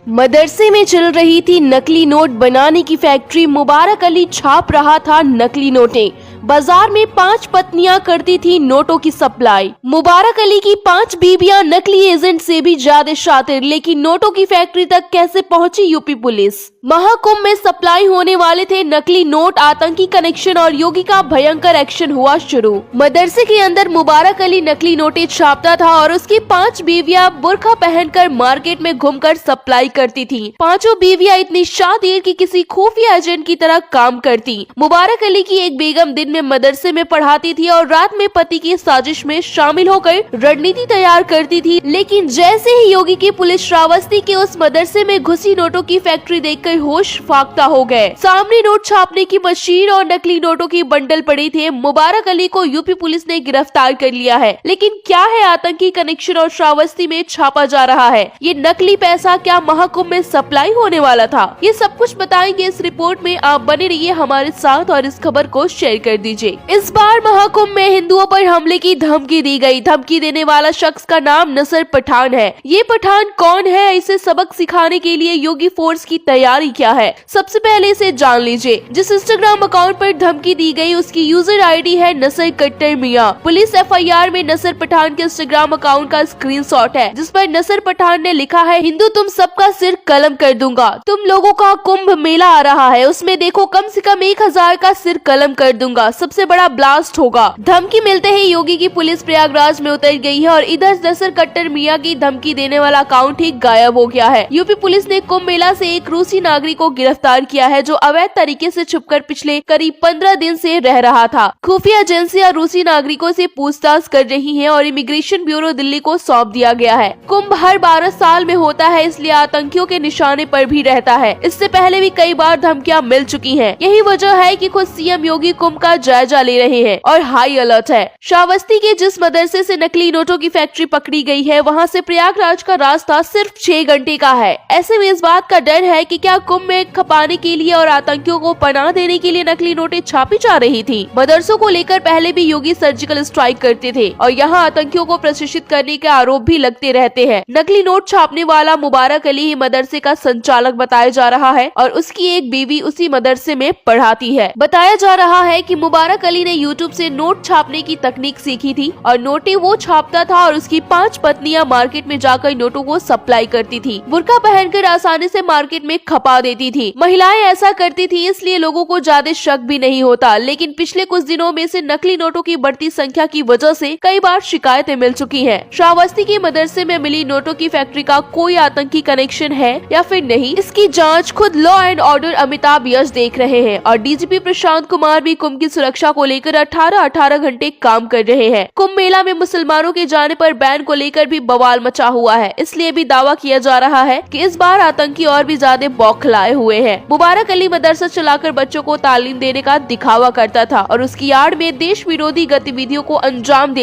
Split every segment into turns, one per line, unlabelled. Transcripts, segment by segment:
मदरसे में चल रही थी नकली नोट बनाने की फैक्ट्री। मुबारक अली छाप रहा था नकली नोटें। बाजार में 5 पत्नियां करती थी नोटों की सप्लाई। मुबारक अली की 5 बीवियां नकली एजेंट से भी ज्यादा शातिर, लेकिन नोटों की फैक्ट्री तक कैसे पहुंची यूपी पुलिस। महाकुंभ में सप्लाई होने वाले थे नकली नोट, आतंकी कनेक्शन और योगी का भयंकर एक्शन हुआ शुरू। मदरसे के अंदर मुबारक अली नकली नोटें छापता था और उसकी 5 बीवियां बुर्का पहनकर मार्केट में घूमकर सप्लाई करती थी। पांचों बीवियां इतनी शातिर कि किसी खुफिया एजेंट की तरह काम करती। मुबारक अली की एक बेगम दिन में मदरसे में पढ़ाती थी और रात में पति की साजिश में शामिल होकर रणनीति तैयार करती थी। लेकिन जैसे ही योगी की पुलिस श्रावस्ती के उस मदरसे में घुसी, नोटों की फैक्ट्री देखकर होश फाख्ता हो गए। सामने नोट छापने की मशीन और नकली नोटों की बंडल पड़ी थे। मुबारक अली को यूपी पुलिस ने गिरफ्तार कर लिया है। लेकिन क्या है आतंकी कनेक्शन और श्रावस्ती में छापा जा रहा है? ये नकली पैसा क्या महाकुंभ में सप्लाई होने वाला था? ये सब कुछ बताएंगे इस रिपोर्ट में। आप बने रहिए हमारे साथ और इस खबर को शेयर कर दीजिए। इस बार महाकुंभ में हिंदुओं पर हमले की धमकी दी गई। धमकी देने वाला शख्स का नाम नसर पठान है। ये पठान कौन है? इसे सबक सिखाने के लिए योगी फोर्स की तैयारी क्या है? सबसे पहले इसे जान लीजिए। जिस इंस्टाग्राम अकाउंट पर धमकी दी गई उसकी यूजर आईडी है नसर कट्टर मियां। पुलिस एफआईआर में नसर पठान के इंस्टाग्राम अकाउंट का स्क्रीनशॉट है, जिस पर नसर पठान ने लिखा है, हिंदू तुम सबका सिर कलम कर दूंगा। तुम लोगों का कुंभ मेला आ रहा है, उसमें देखो कम से कम 1000 का सिर कलम कर दूंगा। सबसे बड़ा ब्लास्ट होगा। धमकी मिलते ही योगी की पुलिस प्रयागराज में उतर गई है और इधर नसर कट्टर मियां की धमकी देने वाला अकाउंट ही गायब हो गया है। यूपी पुलिस ने कुंभ मेला से एक रूसी नागरिक को गिरफ्तार किया है, जो अवैध तरीके से छुपकर पिछले करीब 15 दिन से रह रहा था। खुफिया एजेंसियां रूसी नागरिकों से पूछताछ कर रही हैं और इमिग्रेशन ब्यूरो दिल्ली को सौंप दिया गया है। कुंभ हर 12 साल में होता है, इसलिए आतंकियों के निशाने पर भी रहता है। इससे पहले भी कई बार धमकियां मिल चुकी हैं। यही वजह है कि खुद सीएम योगी कुंभ का जायजा ले रहे हैं और हाई अलर्ट है। श्रावस्ती के जिस मदरसे से नकली नोटों की फैक्ट्री पकड़ी गई है, वहां से प्रयागराज का रास्ता सिर्फ 6 घंटे का है। ऐसे में इस बात का डर है कि क्या कुंभ में खपाने के लिए और आतंकियों को पनाह देने के लिए नकली नोटें छापी जा रही थी। मदरसों को लेकर पहले भी योगी सर्जिकल स्ट्राइक करते थे और यहाँ आतंकियों को प्रशिक्षित करने के आरोप भी लगते रहते हैं। नकली नोट छापने वाला मुबारक अली ही मदरसे का संचालक बताया जा रहा है और उसकी एक बीवी उसी मदरसे में पढ़ाती है। बताया जा रहा है कि मुबारक अली ने यूट्यूब से नोट छापने की तकनीक सीखी थी और नोटें वो छापता था और उसकी 5 पत्नियां मार्केट में जाकर नोटों को सप्लाई करती थी। बुर्का पहनकर आसानी से मार्केट में खपा देती थी। महिलाएं ऐसा करती थी, इसलिए लोगों को ज्यादा शक भी नहीं होता। लेकिन पिछले कुछ दिनों में से नकली नोटों की बढ़ती संख्या की वजह से कई बार शिकायतें मिल चुकी हैं। श्रावस्ती के मदरसे में मिली नोटों की फैक्ट्री का कोई आतंकी कनेक्शन है या फिर नहीं, इसकी जांच खुद लॉ एंड ऑर्डर अमिताभ यश देख रहे हैं और डीजीपी प्रशांत कुमार भी कुंभ की सुरक्षा को लेकर 18 घंटे काम कर रहे हैं। कुंभ मेला में मुसलमानों के जाने पर बैन को लेकर भी बवाल मचा हुआ है, इसलिए भी दावा किया जा रहा है कि इस बार आतंकी और भी ज्यादा बौखलाए हुए हैं। मुबारक अली मदरसा चलाकर बच्चों को तालीम देने का दिखावा करता था और उसकी आड़ में देश विरोधी गतिविधियों को अंजाम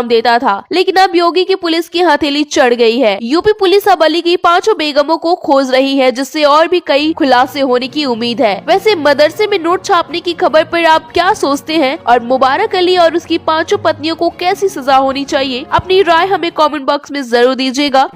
देता था लेकिन अब योगी की पुलिस की हथेली चढ़ गई है। यूपी पुलिस अब अली की 5 बेगमों को खोज रही है, जिससे और भी कई खुलासे होने की उम्मीद है। वैसे मदरसे में नोट छापने की खबर पर आप क्या सोचते हैं और मुबारक अली और उसकी 5 पत्नियों को कैसी सजा होनी चाहिए? अपनी राय हमें कमेंट बॉक्स में जरूर दीजिएगा।